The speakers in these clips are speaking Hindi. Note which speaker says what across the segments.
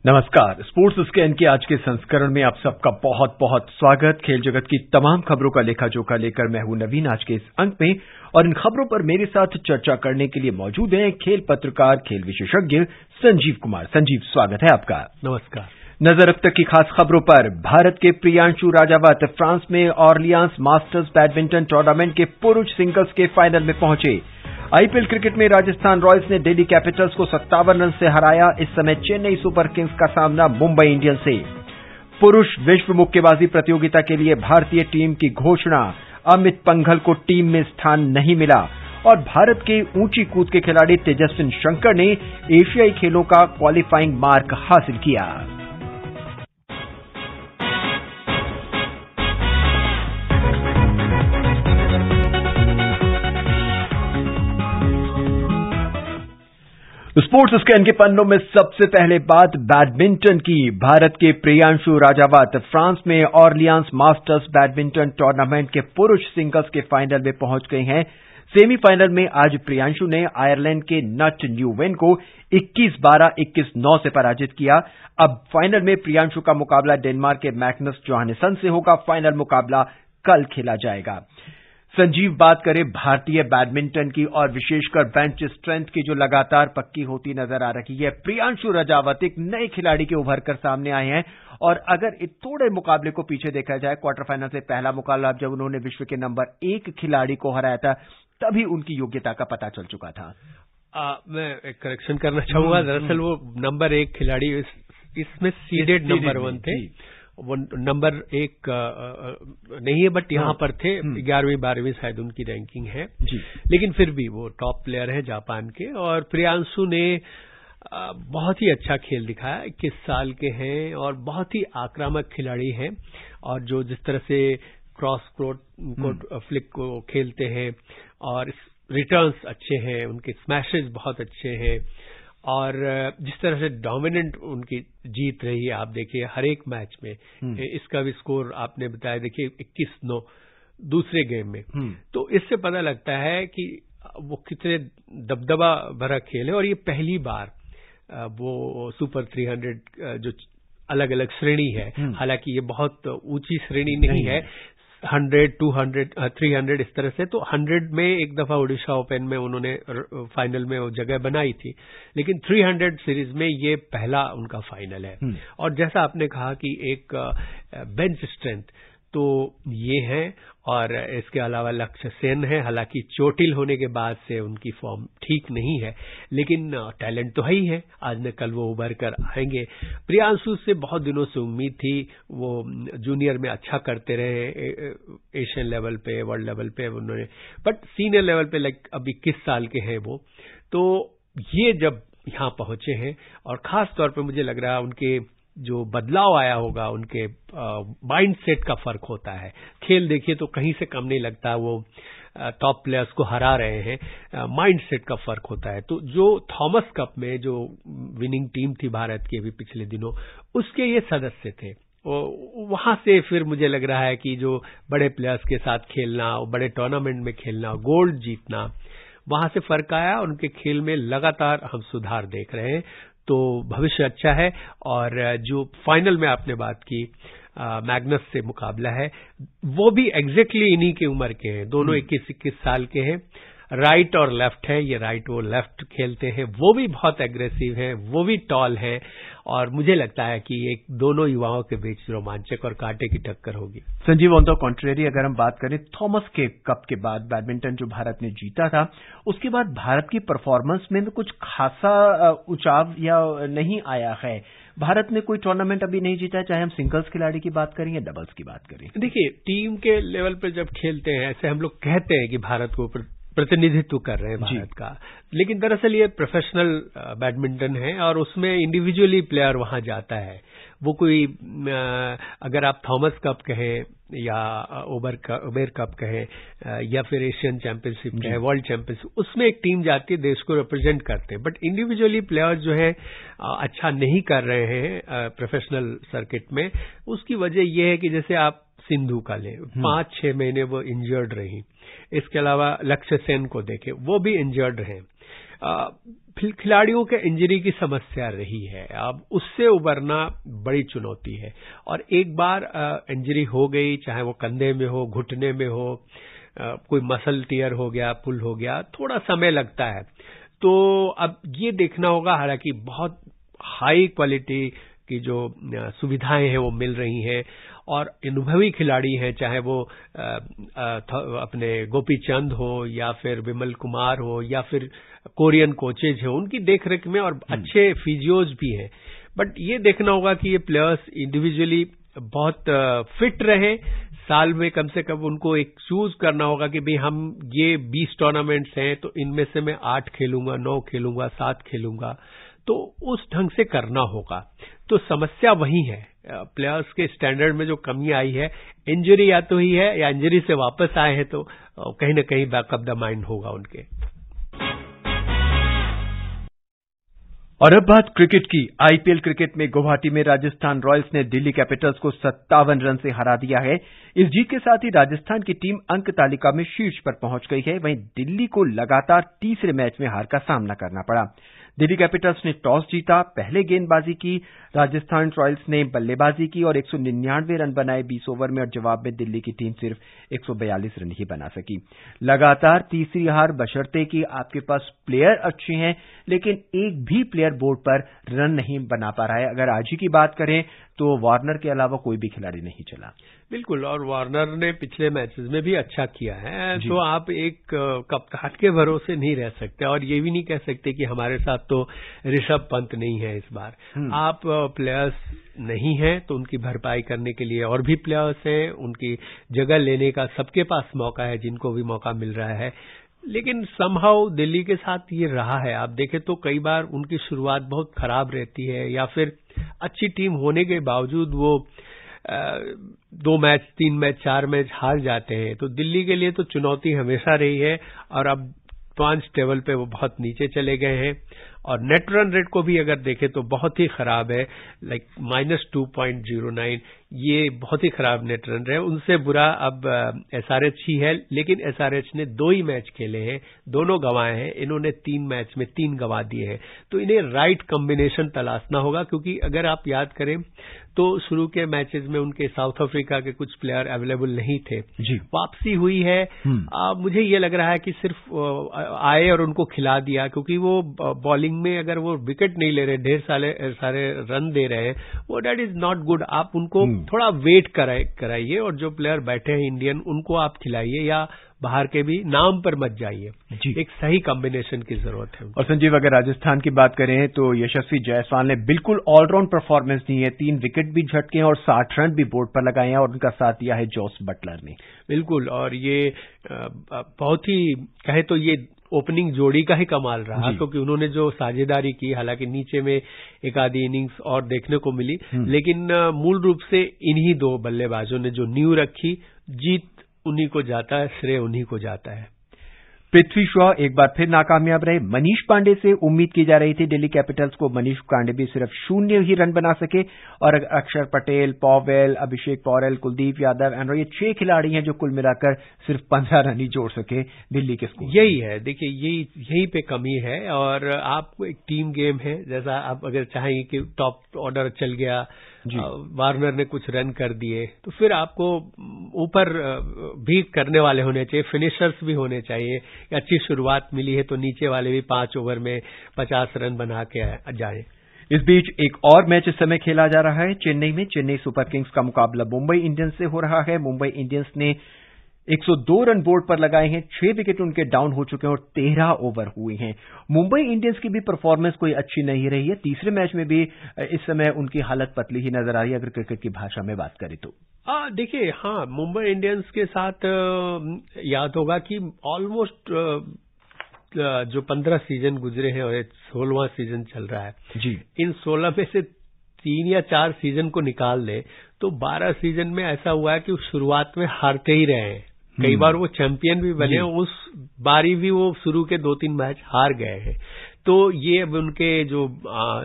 Speaker 1: नमस्कार। स्पोर्ट्स स्कैन के आज के संस्करण में आप सबका बहुत बहुत स्वागत। खेल जगत की तमाम खबरों का लेखा जोखा लेकर मैं हूं नवीन आज के इस अंक में, और इन खबरों पर मेरे साथ चर्चा करने के लिए मौजूद हैं खेल पत्रकार, खेल विशेषज्ञ संजीव कुमार। संजीव, स्वागत है आपका।
Speaker 2: नमस्कार।
Speaker 1: नजर अब तक की खास खबरों पर। भारत के प्रियांशु राजावत फ्रांस में ऑरलियांस मास्टर्स बैडमिंटन टूर्नामेंट के पुरुष सिंगल्स के फाइनल में पहुंचे। आईपीएल क्रिकेट में राजस्थान रॉयल्स ने दिल्ली कैपिटल्स को 57 रन से हराया। इस समय चेन्नई सुपर किंग्स का सामना मुंबई इंडियंस से। पुरुष विश्व मुक्केबाजी प्रतियोगिता के लिए भारतीय टीम की घोषणा। अमित पंघल को टीम में स्थान नहीं मिला। और भारत के ऊंची कूद के खिलाड़ी तेजस्विन शंकर ने एशियाई खेलों का क्वालिफाइंग मार्क हासिल किया। स्पोर्ट्स स्कैन के पन्नों में सबसे पहले बात बैडमिंटन की। भारत के प्रियांशु राजावत फ्रांस में ऑरलियांस मास्टर्स बैडमिंटन टूर्नामेंट के पुरुष सिंगल्स के फाइनल में पहुंच गए हैं। सेमीफाइनल में आज प्रियांशु ने आयरलैंड के नट न्यूवेन को 21-12, 21-9 से पराजित किया। अब फाइनल में प्रियांशु का मुकाबला डेनमार्क के मैग्नस जोहानसन से होगा। फाइनल मुकाबला कल खेला जाएगा। संजीव, बात करें भारतीय बैडमिंटन की और विशेषकर बेंच स्ट्रेंथ की जो लगातार पक्की होती नजर आ रही है। प्रियांशु राजावत एक नए खिलाड़ी के उभर कर सामने आए हैं, और अगर थोड़े मुकाबले को पीछे देखा जाए, क्वार्टर फाइनल से पहला मुकाबला जब उन्होंने विश्व के नंबर 1 खिलाड़ी को हराया था, तभी उनकी योग्यता का पता चल चुका था।
Speaker 2: मैं एक करेक्शन करना चाहूंगा। दरअसल वो नंबर 1 खिलाड़ी इसमें सीडेड नंबर 1 थे। वो नंबर 1 नहीं है, बट यहाँ पर थे। 11वीं 12वीं शायद उनकी रैंकिंग है जी। लेकिन फिर भी वो टॉप प्लेयर है जापान के। और प्रियांशु ने बहुत ही अच्छा खेल दिखाया। 21 साल के हैं और बहुत ही आक्रामक खिलाड़ी हैं, और जो जिस तरह से क्रॉस कोर्ट फ्लिक को खेलते हैं, और रिटर्न्स अच्छे हैं, उनके स्मैशेस बहुत अच्छे हैं, और जिस तरह से डोमिनेंट उनकी जीत रही है, आप देखिए हर एक मैच में। इसका भी स्कोर आपने बताया, देखिए 21-9 दूसरे गेम में। तो इससे पता लगता है कि वो कितने दबदबा भरा खेल है। और ये पहली बार वो सुपर 300 जो अलग अलग श्रेणी है, हालांकि ये बहुत ऊंची श्रेणी नहीं है, 100, 200, 300 इस तरह से। तो 100 में एक दफा ओडिशा ओपन में उन्होंने फाइनल में वो जगह बनाई थी, लेकिन 300 सीरीज में ये पहला उनका फाइनल है। और जैसा आपने कहा कि एक बेंच स्ट्रेंथ तो ये है, और इसके अलावा लक्ष्य सेन है। हालांकि चोटिल होने के बाद से उनकी फॉर्म ठीक नहीं है, लेकिन टैलेंट तो है ही है। आज न कल वो उभर कर आएंगे। प्रियांशु से बहुत दिनों से उम्मीद थी, वो जूनियर में अच्छा करते रहे, एशियन लेवल पे, वर्ल्ड लेवल पे उन्होंने, बट सीनियर लेवल पे अब 21 साल के हैं वो। तो ये जब यहां पहुंचे हैं, और खास तौर पे मुझे लग रहा है उनके जो बदलाव आया होगा, उनके माइंड सेट का फर्क होता है। खेल देखिए तो कहीं से कम नहीं लगता, वो टॉप प्लेयर्स को हरा रहे हैं। माइंड सेट का फर्क होता है। तो जो थॉमस कप में जो विनिंग टीम थी भारत की अभी पिछले दिनों, उसके ये सदस्य थे। वहां से फिर मुझे लग रहा है कि जो बड़े प्लेयर्स के साथ खेलना, बड़े टूर्नामेंट में खेलना, गोल्ड जीतना, वहां से फर्क आया। उनके खेल में लगातार हम सुधार देख रहे हैं। तो भविष्य अच्छा है। और जो फाइनल में आपने बात की, मैग्नस से मुकाबला है, वो भी एग्जैक्टली इन्हीं की उम्र के हैं। दोनों 21-21 साल के हैं। राइट और लेफ्ट है, ये राइट वो लेफ्ट खेलते हैं। वो भी बहुत एग्रेसिव हैं, वो भी टॉल हैं, और मुझे लगता है कि एक दोनों युवाओं के बीच रोमांचक और कांटे की टक्कर होगी।
Speaker 1: संजीव, ऑन द कॉन्ट्रेरी अगर हम बात करें थॉमस के कप के बाद बैडमिंटन जो भारत ने जीता था, उसके बाद भारत की परफॉर्मेंस में कुछ खासा उछाव या नहीं आया है। भारत ने कोई टूर्नामेंट अभी नहीं जीता, चाहे हम सिंगल्स खिलाड़ी की बात करें या डबल्स की बात करें।
Speaker 2: देखिए, टीम के लेवल पर जब खेलते हैं, ऐसे हम लोग कहते हैं कि भारत को प्रतिनिधित्व कर रहे हैं भारत का, लेकिन दरअसल ये प्रोफेशनल बैडमिंटन है, और उसमें इंडिविजुअली प्लेयर वहां जाता है। वो कोई अगर आप थॉमस कप कहें या उबेर कप कहें, या फिर एशियन चैंपियनशिप कहें, वर्ल्ड चैंपियनशिप, उसमें एक टीम जाती है, देश को रिप्रेजेंट करते हैं। बट इंडिविजुअली प्लेयर्स जो है अच्छा नहीं कर रहे हैं प्रोफेशनल सर्किट में। उसकी वजह यह है कि जैसे आप सिंधु का लें, 5-6 महीने वो इंजर्ड रही। इसके अलावा लक्ष्य सेन को देखें, वो भी इंजर्ड रहे। खिलाड़ियों के इंजरी की समस्या रही है। अब उससे उबरना बड़ी चुनौती है, और एक बार इंजरी हो गई, चाहे वो कंधे में हो, घुटने में हो, कोई मसल टीयर हो गया, पुल हो गया, थोड़ा समय लगता है। तो अब ये देखना होगा, हालांकि बहुत हाई क्वालिटी की जो सुविधाएं हैं वो मिल रही हैं, और अनुभवी खिलाड़ी हैं, चाहे वो अपने गोपी चंद हो या फिर विमल कुमार हो या फिर कोरियन कोचेज हो, उनकी देखरेख में, और अच्छे फिजियोज भी हैं। बट ये देखना होगा कि ये प्लेयर्स इंडिविजुअली बहुत फिट रहे, साल में कम से कम उनको एक चूज करना होगा कि भाई हम ये 20 टूर्नामेंट्स हैं तो इनमें से मैं 8 खेलूंगा, 9 खेलूंगा, 7 खेलूंगा, तो उस ढंग से करना होगा। तो समस्या वही है, प्लेयर्स के स्टैंडर्ड में जो कमी आई है, इंजरी या तो ही है या इंजरी से वापस आए हैं, तो कहीं ना कहीं बैकअप द माइंड होगा उनके।
Speaker 1: और अब बात क्रिकेट की। आईपीएल क्रिकेट में गुवाहाटी में राजस्थान रॉयल्स ने दिल्ली कैपिटल्स को 57 रन से हरा दिया है। इस जीत के साथ ही राजस्थान की टीम अंक तालिका में शीर्ष पर पहुंच गई है। वहीं दिल्ली को लगातार तीसरे मैच में हार का सामना करना पड़ा। दिल्ली कैपिटल्स ने टॉस जीता, पहले गेंदबाजी की। राजस्थान रॉयल्स ने बल्लेबाजी की और 199 रन बनाए 20 ओवर में, और जवाब में दिल्ली की टीम सिर्फ 142 रन ही बना सकी। लगातार तीसरी हार, बशर्ते कि आपके पास प्लेयर अच्छे हैं, लेकिन एक भी प्लेयर बोर्ड पर रन नहीं बना पा रहा है। अगर आज ही की बात करें तो वार्नर के अलावा कोई भी खिलाड़ी नहीं चला।
Speaker 2: बिल्कुल, और वार्नर ने पिछले मैचेस में भी अच्छा किया है, तो आप एक कप्तान के भरोसे नहीं रह सकते, और ये भी नहीं कह सकते कि हमारे साथ तो ऋषभ पंत नहीं है इस बार। आप प्लेयर्स नहीं हैं तो उनकी भरपाई करने के लिए और भी प्लेयर्स हैं, उनकी जगह लेने का सबके पास मौका है, जिनको भी मौका मिल रहा है। लेकिन समहाउ दिल्ली के साथ ये रहा है, आप देखें तो कई बार उनकी शुरुआत बहुत खराब रहती है, या फिर अच्छी टीम होने के बावजूद वो 2 मैच, 3 मैच, 4 मैच हार जाते हैं। तो दिल्ली के लिए तो चुनौती हमेशा रही है, और अब पॉइंट्स टेबल पे वो बहुत नीचे चले गए हैं। और नेट रन रेट को भी अगर देखें तो बहुत ही खराब है, लाइक -2.09, ये बहुत ही खराब नेट रन रहे। उनसे बुरा अब एसआरएच ही है, लेकिन एसआरएच ने 2 ही मैच खेले हैं, दोनों गंवाए हैं। इन्होंने 3 मैच में 3 गंवा दिए हैं। तो इन्हें राइट कॉम्बिनेशन तलाशना होगा, क्योंकि अगर आप याद करें तो शुरू के मैचेस में उनके साउथ अफ्रीका के कुछ प्लेयर अवेलेबल नहीं थे। वापसी हुई है, मुझे ये लग रहा है कि सिर्फ आए और उनको खिला दिया, क्योंकि वो बॉलिंग में अगर वो विकेट नहीं ले रहे, ढेर सारे रन दे रहे हैं, वो दैट इज नॉट गुड। आप उनको थोड़ा वेट कराइए, और जो प्लेयर बैठे हैं इंडियन, उनको आप खिलाइए, या बाहर के भी नाम पर मत जाइए। एक सही कॉम्बिनेशन की जरूरत है।
Speaker 1: और संजीव, अगर राजस्थान की बात करें तो यशस्वी जायसवाल ने बिल्कुल ऑलराउंड परफॉर्मेंस दी है, 3 विकेट भी झटके हैं और 60 रन भी बोर्ड पर लगाए हैं, और उनका साथ दिया है जोस बटलर ने।
Speaker 2: बिल्कुल, और ये बहुत ही कहे तो ये ओपनिंग जोड़ी का ही कमाल रहा, क्योंकि उन्होंने जो साझेदारी की, हालांकि नीचे में एक आधी इनिंग्स और देखने को मिली, लेकिन मूल रूप से इन्हीं 2 बल्लेबाजों ने जो नींव रखी, जीत उन्हीं को जाता है, श्रेय उन्हीं को जाता है।
Speaker 1: पृथ्वी शॉ एक बार फिर नाकामयाब रहे। मनीष पांडे से उम्मीद की जा रही थी दिल्ली कैपिटल्स को, मनीष पांडे भी सिर्फ 0 ही रन बना सके, और अक्षर पटेल, पॉवेल, अभिषेक पौरेल, कुलदीप यादव, एंड्रो, ये 6 खिलाड़ी हैं जो कुल मिलाकर सिर्फ 15 रन ही जोड़ सके दिल्ली के स्कोर।
Speaker 2: यही है, देखिए यही पे कमी है, और आपको एक टीम गेम है, जैसा आप अगर चाहें कि टॉप ऑर्डर चल गया, वार्नर ने कुछ रन कर दिए, तो फिर आपको ऊपर भी करने वाले होने चाहिए, फिनिशर्स भी होने चाहिए। अच्छी शुरुआत मिली है तो नीचे वाले भी 5 ओवर में 50 रन बना के जाएं।
Speaker 1: इस बीच एक और मैच इस समय खेला जा रहा है चेन्नई में। चेन्नई सुपर किंग्स का मुकाबला मुंबई इंडियंस से हो रहा है। मुंबई इंडियंस ने 102 रन बोर्ड पर लगाए हैं, 6 विकेट उनके डाउन हो चुके हैं और 13 ओवर हुए हैं। मुंबई इंडियंस की भी परफॉर्मेंस कोई अच्छी नहीं रही है। तीसरे मैच में भी इस समय उनकी हालत पतली ही नजर आ रही है, अगर क्रिकेट की भाषा में बात करें तो।
Speaker 2: देखिए, मुंबई इंडियंस के साथ याद होगा कि ऑलमोस्ट जो 15 सीजन गुजरे हैं और 16वां सीजन चल रहा है
Speaker 1: जी,
Speaker 2: इन 16 में से 3 या 4 सीजन को निकाल ले तो 12 सीजन में ऐसा हुआ है कि शुरुआत में हारते ही रहे हैं। कई बार वो चैंपियन भी बने, उस बारी भी वो शुरू के 2-3 मैच हार गए हैं। तो ये अब उनके जो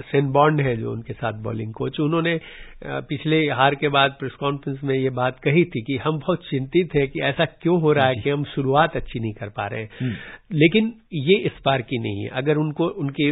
Speaker 2: सेन बॉन्ड है, जो उनके साथ बॉलिंग कोच, उन्होंने पिछले हार के बाद प्रेस कॉन्फ्रेंस में ये बात कही थी कि हम बहुत चिंतित हैं कि ऐसा क्यों हो रहा है कि हम शुरुआत अच्छी नहीं कर पा रहे हैं। लेकिन ये इस बार की नहीं है। अगर उनको उनकी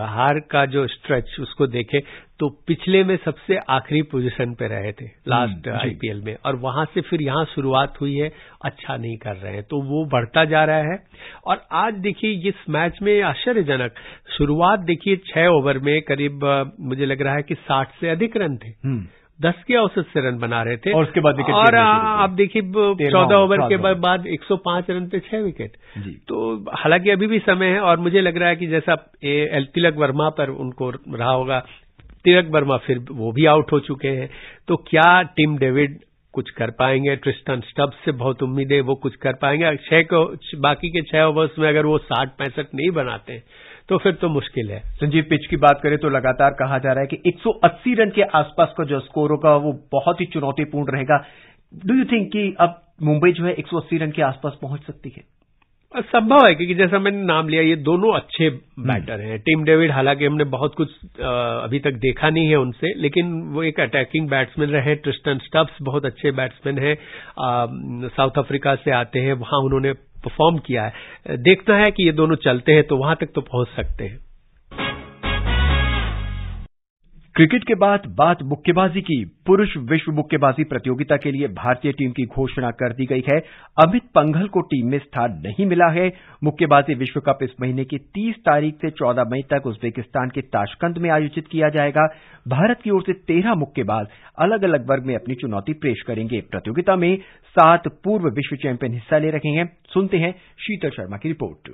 Speaker 2: हार का जो स्ट्रेच उसको देखें तो पिछले में सबसे आखिरी पोजीशन पे रहे थे लास्ट आईपीएल में, और वहां से फिर यहां शुरुआत हुई है, अच्छा नहीं कर रहे हैं, तो वो बढ़ता जा रहा है। और आज देखिए इस मैच में आश्चर्यजनक शुरुआत देखिए, 6 ओवर में करीब मुझे लग रहा है कि 60 से अधिक रन थे। 10 के औसत से रन बना रहे थे,
Speaker 1: और उसके बाद विकेट,
Speaker 2: और आप देखिए 14 ओवर के बाद 105 रन पे 6 विकेट। तो हालांकि अभी भी समय है, और मुझे लग रहा है कि जैसा तिलक वर्मा पर उनको रहा होगा, तिलक वर्मा फिर वो भी आउट हो चुके हैं, तो क्या टिम डेविड कुछ कर पाएंगे? ट्रिस्टन स्टब्स से बहुत उम्मीद है वो कुछ कर पाएंगे। बाकी के 6 ओवर्स में अगर वो 60-65 नहीं बनाते हैं तो फिर तो मुश्किल है।
Speaker 1: संजीव, पिच की बात करें तो लगातार कहा जा रहा है कि 180 रन के आसपास का जो स्कोर होगा वो बहुत ही चुनौतीपूर्ण रहेगा। डू यू थिंक कि अब मुंबई जो है 180 रन के आसपास पहुंच सकती है?
Speaker 2: संभव है, क्योंकि जैसा मैंने नाम लिया, ये दोनों अच्छे बैटर हैं। टिम डेविड, हालांकि हमने बहुत कुछ अभी तक देखा नहीं है उनसे, लेकिन वो एक अटैकिंग बैट्समैन रहे। ट्रिस्टन स्टब्स बहुत अच्छे बैट्समैन हैं, साउथ अफ्रीका से आते हैं, वहां उन्होंने परफॉर्म किया है। देखना है कि ये दोनों चलते हैं तो वहां तक तो पहुंच सकते हैं।
Speaker 1: क्रिकेट के बाद बात मुक्केबाजी की। पुरुष विश्व मुक्केबाजी प्रतियोगिता के लिए भारतीय टीम की घोषणा कर दी गई है। अमित पंघल को टीम में स्थान नहीं मिला है। मुक्केबाजी विश्व कप इस महीने की 30 तारीख से 14 मई तक उज्बेकिस्तान के ताशकंद में आयोजित किया जाएगा। भारत की ओर से 13 मुक्केबाज अलग अलग वर्ग में अपनी चुनौती पेश करेंगे। प्रतियोगिता में 7 पूर्व विश्व चैंपियन हिस्सा ले रहे हैं। सुनते हैं शीतल शर्मा की रिपोर्ट।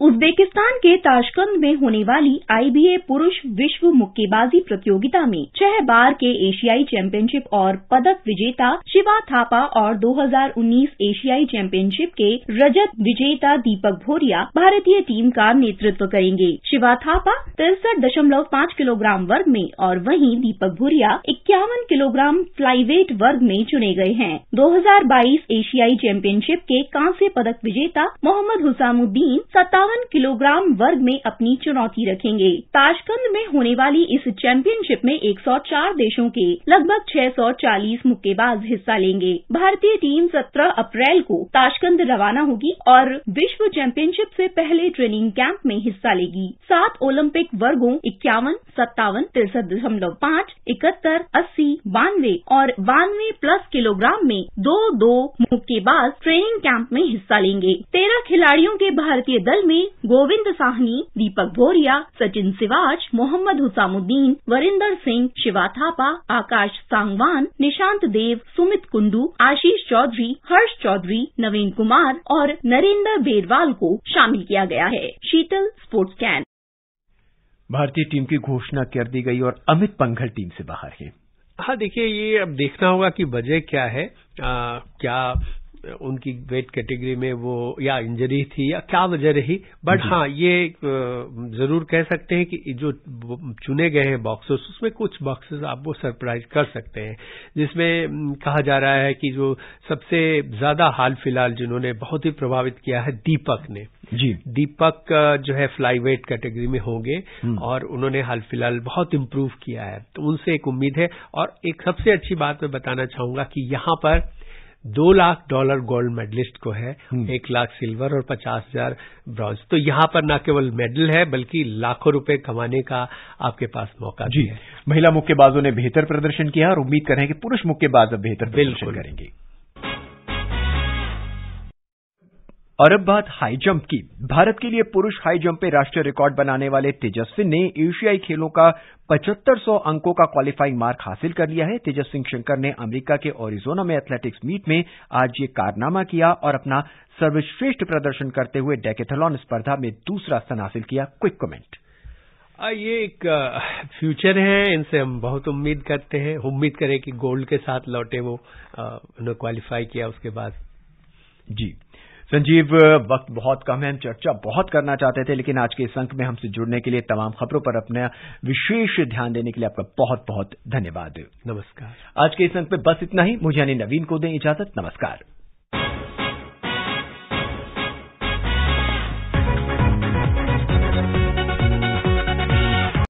Speaker 3: उज्बेकिस्तान के ताशकंद में होने वाली आईबीए पुरुष विश्व मुक्केबाजी प्रतियोगिता में 6 बार के एशियाई चैंपियनशिप और पदक विजेता शिवा थापा और 2019 एशियाई चैंपियनशिप के रजत विजेता दीपक भोरिया भारतीय टीम का नेतृत्व करेंगे। शिवा थापा 63.5 किलोग्राम वर्ग में और वहीं दीपक भोरिया 51 किलोग्राम फ्लाईवेट वर्ग में चुने गए हैं। 2022 एशियाई चैंपियनशिप के कांस्य पदक विजेता मोहम्मद हुसामुद्दीन 57 किलोग्राम वर्ग में अपनी चुनौती रखेंगे। ताशकंद में होने वाली इस चैंपियनशिप में 104 देशों के लगभग 640 मुक्केबाज हिस्सा लेंगे। भारतीय टीम 17 अप्रैल को ताशकंद रवाना होगी और विश्व चैंपियनशिप से पहले ट्रेनिंग कैंप में हिस्सा लेगी। 7 ओलंपिक वर्गों 51, 57, 63.5, 71, 80, 92 और 92 प्लस किलोग्राम में 2-2 मुक्केबाज ट्रेनिंग कैंप में हिस्सा लेंगे। 13 खिलाड़ियों के भारतीय दल में गोविंद साहनी, दीपक भोरिया, सचिन सिवाच, मोहम्मद हुसामुद्दीन, वरिंदर सिंह, शिवा थापा, आकाश सांगवान, निशांत देव, सुमित कुंडू, आशीष चौधरी, हर्ष चौधरी, नवीन कुमार और नरेंद्र बेरवाल को शामिल किया गया है। शीतल, स्पोर्ट्स कैन।
Speaker 1: भारतीय टीम की घोषणा कर दी गई और अमित पंघल टीम से बाहर है।
Speaker 2: हाँ, देखिए ये अब देखना होगा कि वजह क्या है। क्या उनकी वेट कैटेगरी में वो या इंजरी थी या क्या वजह रही, बट हाँ ये जरूर कह सकते हैं कि जो चुने गए हैं बॉक्सर्स, उसमें कुछ बॉक्सर्स आपको सरप्राइज कर सकते हैं, जिसमें कहा जा रहा है कि जो सबसे ज्यादा हाल फिलहाल जिन्होंने बहुत ही प्रभावित किया है दीपक ने जी। दीपक जो है फ्लाईवेट कैटेगरी में होंगे और उन्होंने हाल फिलहाल बहुत इम्प्रूव किया है, तो उनसे एक उम्मीद है। और एक सबसे अच्छी बात मैं बताना चाहूंगा कि यहाँ पर $2 लाख गोल्ड मेडलिस्ट को है, 1 लाख सिल्वर और 50,000 ब्रॉन्ज। तो यहाँ पर न केवल मेडल है बल्कि लाखों रुपए कमाने का आपके पास मौका भी है।
Speaker 1: महिला मुक्केबाजों ने बेहतर प्रदर्शन किया और उम्मीद कर रहे हैं कि पुरुष मुक्केबाज अब बेहतर प्रदर्शन करेंगे। और अब बात हाई जंप की। भारत के लिए पुरुष हाई जंप में राष्ट्रीय रिकॉर्ड बनाने वाले तेजस्वी ने एशियाई खेलों का 7500 अंकों का क्वालिफाइंग मार्क हासिल कर लिया है। तेजस्वी शंकर ने अमेरिका के ओरिजोना में एथलेटिक्स मीट में आज ये कारनामा किया और अपना सर्वश्रेष्ठ प्रदर्शन करते हुए डेकेथलॉन स्पर्धा में दूसरा स्थान हासिल किया। Quick comment.
Speaker 2: ये एक फ्यूचर है, इनसे हम बहुत उम्मीद करते हैं। उम्मीद करें कि गोल्ड के साथ लौटे वो, उन्होंने क्वालिफाई किया उसके बाद।
Speaker 1: जी संजीव, वक्त बहुत कम है, हम चर्चा बहुत करना चाहते थे, लेकिन आज के इस अंक में हमसे जुड़ने के लिए, तमाम खबरों पर अपना विशेष ध्यान देने के लिए आपका बहुत बहुत धन्यवाद।
Speaker 2: नमस्कार।
Speaker 1: आज के इस अंक में बस इतना ही। मुझे यानी नवीन को दें इजाजत। नमस्कार।